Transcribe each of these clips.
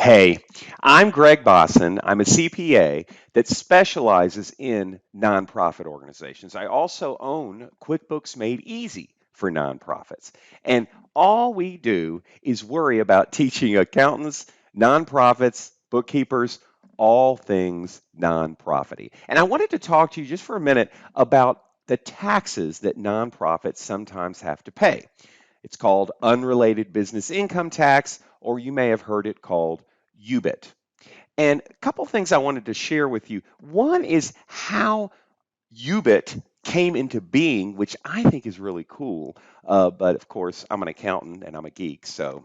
Hey, I'm Gregg Bossen. I'm a CPA that specializes in nonprofit organizations. I also own QuickBooks Made Easy for nonprofits. And all we do is worry about teaching accountants, nonprofits, bookkeepers, all things nonprofity. And I wanted to talk to you just for a minute about the taxes that nonprofits sometimes have to pay. It's called unrelated business income tax, or you may have heard it called UBIT. And a couple things I wanted to share with you. One is how UBIT came into being, which I think is really cool. But of course, I'm an accountant and I'm a geek, so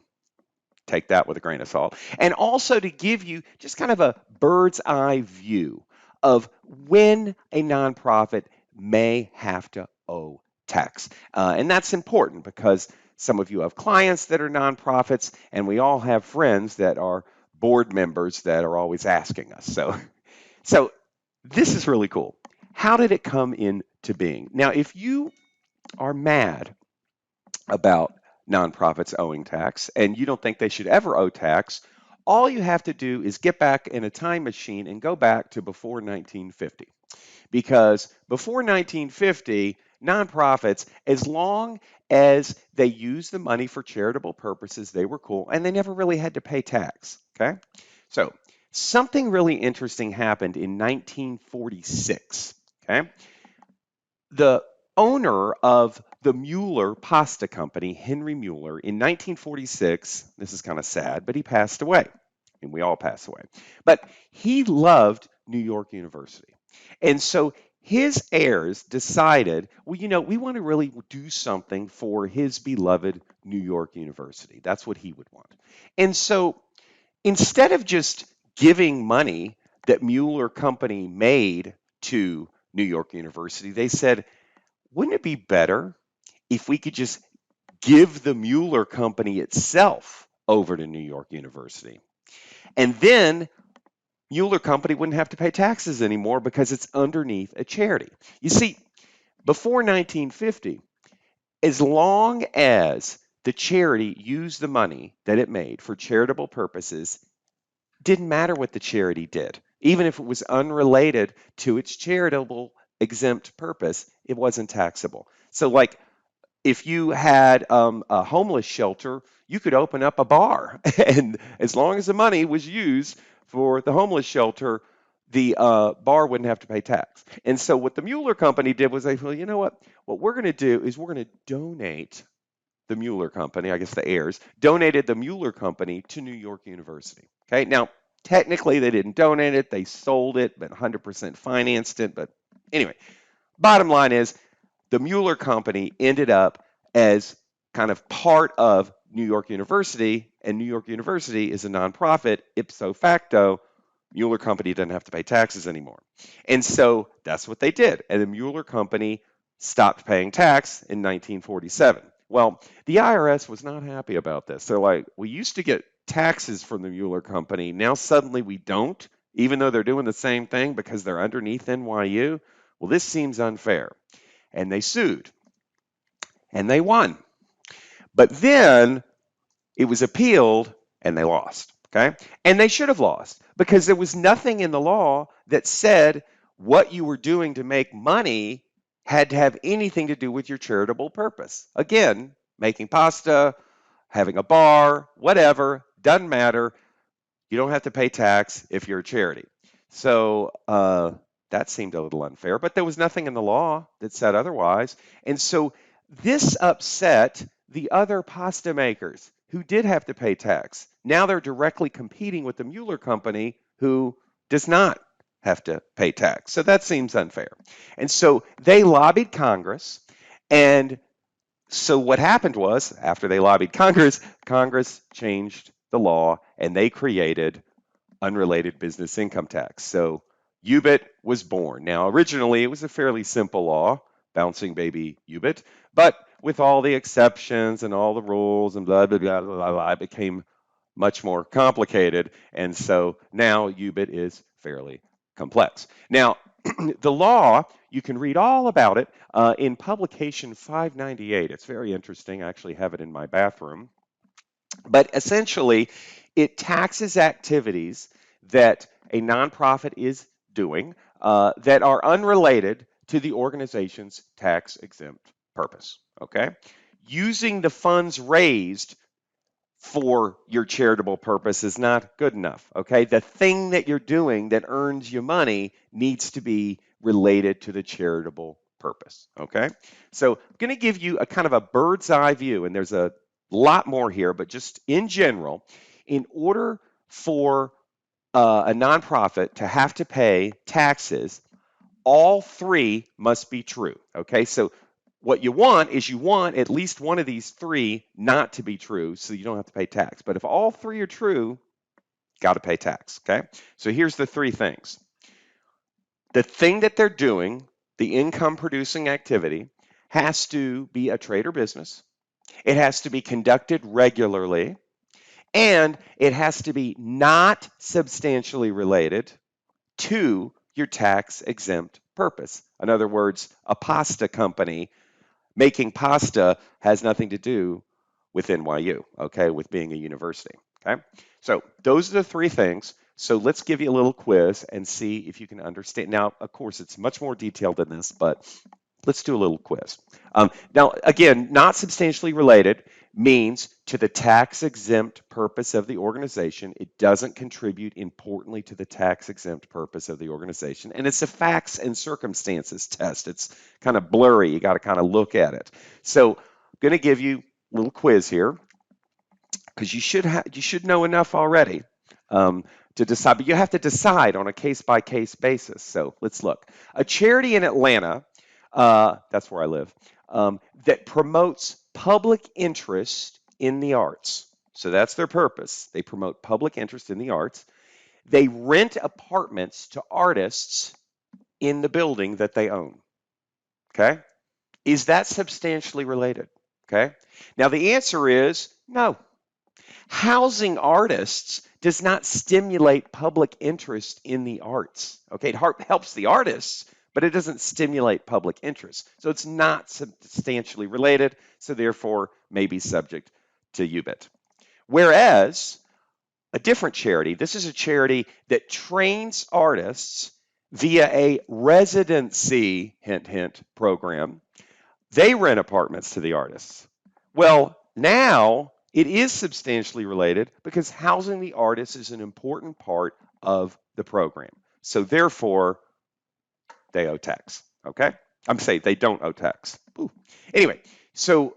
take that with a grain of salt. And also to give you just kind of a bird's eye view of when a nonprofit may have to owe tax. And that's important because some of you have clients that are nonprofits, and we all have friends that are board members that are always asking us. So this is really cool. How did it come into being? Now, if you are mad about nonprofits owing tax and you don't think they should ever owe tax, all you have to do is get back in a time machine and go back to before 1950. Because before 1950, nonprofits, as long as they used the money for charitable purposes, they were cool and they never really had to pay tax. Okay? So, something really interesting happened in 1946. Okay? The owner of the Mueller Pasta Company, Henry Mueller, in 1946, this is kind of sad, but he passed away, and we all pass away. But he loved New York University. And so his heirs decided, well, we want to really do something for his beloved New York University. That's what he would want. And so instead of just giving money that Mueller Company made to New York University, they said, wouldn't it be better if we could just give the Mueller Company itself over to New York University? And then Mueller Company wouldn't have to pay taxes anymore because it's underneath a charity. You see, before 1950, as long as the charity used the money that it made for charitable purposes, didn't matter what the charity did. Even if it was unrelated to its charitable exempt purpose, it wasn't taxable. So, like if you had a homeless shelter, you could open up a bar, and as long as the money was used for the homeless shelter, the bar wouldn't have to pay tax. And so, what the Mueller Company did was they said, well, you know what? What we're going to do is we're going to donate the Mueller Company, I guess the heirs, donated the Mueller Company to New York University. Okay, now technically they didn't donate it, they sold it, but 100% financed it. But anyway, bottom line is the Mueller Company ended up as kind of part of New York University, and New York University is a nonprofit. Ipso facto, Mueller Company doesn't have to pay taxes anymore. And so that's what they did. And the Mueller Company stopped paying tax in 1947. Well, the IRS was not happy about this. They're like, we used to get taxes from the Mueller Company. Now suddenly we don't, even though they're doing the same thing because they're underneath NYU. Well, this seems unfair. And they sued and they won. But then it was appealed and they lost. Okay. And they should have lost because there was nothing in the law that said what you were doing to make money had to have anything to do with your charitable purpose. Again, making pasta, having a bar, whatever, doesn't matter. You don't have to pay tax if you're a charity. So that seemed a little unfair, but there was nothing in the law that said otherwise. And so this upset the other pasta makers who did have to pay tax. Now they're directly competing with the Mueller Company, who does not have to pay tax. So that seems unfair. And so they lobbied Congress. And so what happened was, after they lobbied Congress, Congress changed the law and they created unrelated business income tax. So UBIT was born. Now, originally, it was a fairly simple law, bouncing baby UBIT, but with all the exceptions and all the rules and blah, blah, blah, blah, blah, it became much more complicated. And so now UBIT is fairly complex. Now, the law, you can read all about it in publication 598. It's very interesting. I actually have it in my bathroom. But essentially, It taxes activities that a nonprofit is doing that are unrelated to the organization's tax exempt purpose. Okay? Using the funds raised for your charitable purpose is not good enough. Okay? The thing that you're doing that earns you money needs to be related to the charitable purpose. Okay? So I'm going to give you a kind of a bird's eye view, and there's a lot more here, but just in general, in order for a nonprofit to have to pay taxes, all three must be true. Okay, so what you want at least one of these three not to be true so you don't have to pay tax. But if all three are true, got to pay tax. Okay, so here's the three things. The thing that they're doing, the income producing activity, has to be a trade or business. It has to be conducted regularly, and it has to be not substantially related to your tax exempt purpose. In other words, a pasta company making pasta has nothing to do with NYU, okay, with being a university, okay? So those are the three things. So let's give you a little quiz and see if you can understand. Now, of course, it's much more detailed than this, but let's do a little quiz. Now, again, not substantially related means to the tax exempt purpose of the organization. It doesn't contribute importantly to the tax exempt purpose of the organization. And it's a facts and circumstances test. It's kind of blurry. You got to kind of look at it. So I'm going to give you a little quiz here because you should know enough already to decide, but you have to decide on a case by case basis. So let's look. A charity in Atlanta, that's where I live, that promotes public interest in the arts. So that's their purpose. They promote public interest in the arts. They rent apartments to artists in the building that they own. Okay? Is that substantially related? Okay? Now the answer is no. Housing artists does not stimulate public interest in the arts. Okay, it helps the artists, but it doesn't stimulate public interest. So it's not substantially related, so therefore may be subject to UBIT. Whereas a different charity, this is a charity that trains artists via a residency, hint, hint, program. They rent apartments to the artists. Well, now it is substantially related because housing the artists is an important part of the program. So therefore, they owe tax. Okay? I'm saying they don't owe tax. Ooh. Anyway, so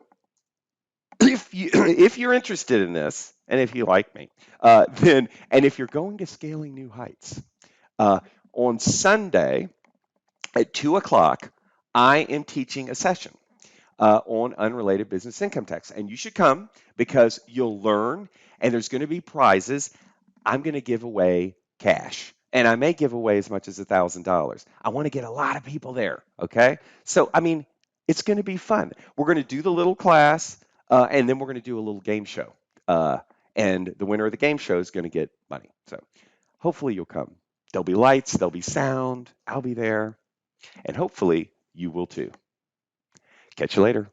if you're interested in this, and if you like me, then and if you're going to Scaling New Heights on Sunday at 2 o'clock, I am teaching a session on unrelated business income tax. And you should come because you'll learn and there's going to be prizes. I'm going to give away cash and I may give away as much as $1,000. I want to get a lot of people there. Okay. So, I mean, it's going to be fun. We're going to do the little class and then we're going to do a little game show. And the winner of the game show is going to get money. So hopefully you'll come. There'll be lights, there'll be sound. I'll be there. And hopefully you will too. Catch you later.